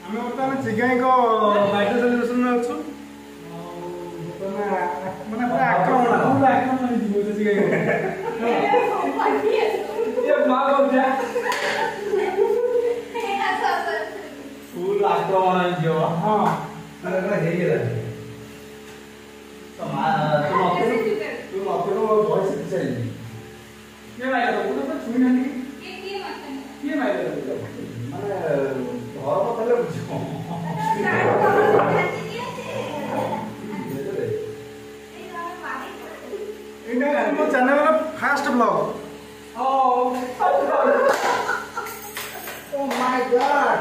ଆମେ ବର୍ତ୍ତମାନ ଚିଗାଇଙ୍କ ବାର୍ଥଡେ ସେଲିବ୍ରେସନରେ ଅଛୁ। ମାନେ ପୁରା ଆକ୍ରମଣ ହେଇଯିବ ସେ ଚିଗାଇ। ଫୁଲ ଆକ୍ରମଣ ହେଇଯିବ। ହଁ ହେଇଗଲା। ତୁ ନଥିଲୁ ଭଏସ ଶିଖିସାରିଲି। କିଏ ମାଇଲା ତୁ ତ ଛୁଇଁ ନାହାନ୍ତି। କିଏ ମାଇଲା ମାନେ ଘର କଥା ବୁଝିବ। ଏଇଟା ମୋ ଚ୍ୟାନେଲର first blog. Oh my god!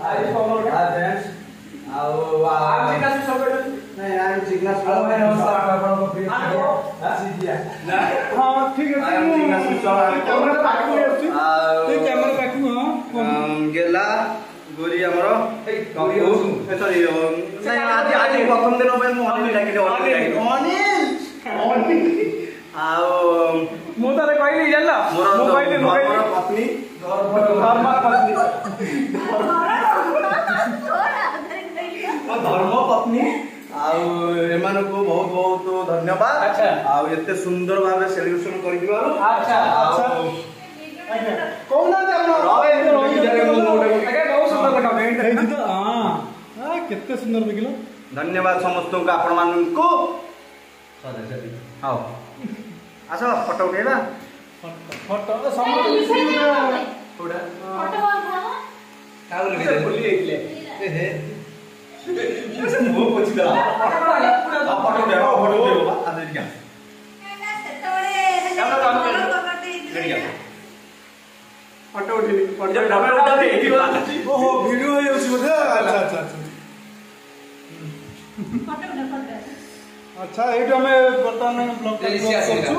आज कमर का फ्रेंड्स आओ आज जिज्ञासु सब नहीं यार जिज्ञासु भाई नमस्कार आपन को फ्री सीधिया हां ठीक है जिज्ञासु कैमरा पाखु आछी ते कैमरा पाखु हां गेला गोरी हमरो गोरी सॉरी नहीं आज प्रथम दिन में मु अनिल डाकिले अनिल आओ मु तारे कहली जानला मु कहली पत्नी धर्म पत्नी धर्म पत्नी आउ एमान को बहुत बहुत धन्यवाद। अच्छा आउ एते सुंदर भाबे सेलिब्रेशन करि दिबारो। अच्छा अच्छा कोना जे हमर रहे बहुत सुंदर लगा बेंट है तो हां हां कितने सुंदर देखिलो। धन्यवाद समस्त को आपण मान को आओ आसो फोटो उठेबा फोटो समस्त फोटो काउ लगे भूली गेले हे वो पछिदा फोटो दे बा आदि क्या फोटो उठेली फोटो ओहो वीडियो है उसी बोले अच्छा अच्छा अच्छा अच्छा एटा हमें वर्तमान ब्लॉग करछु।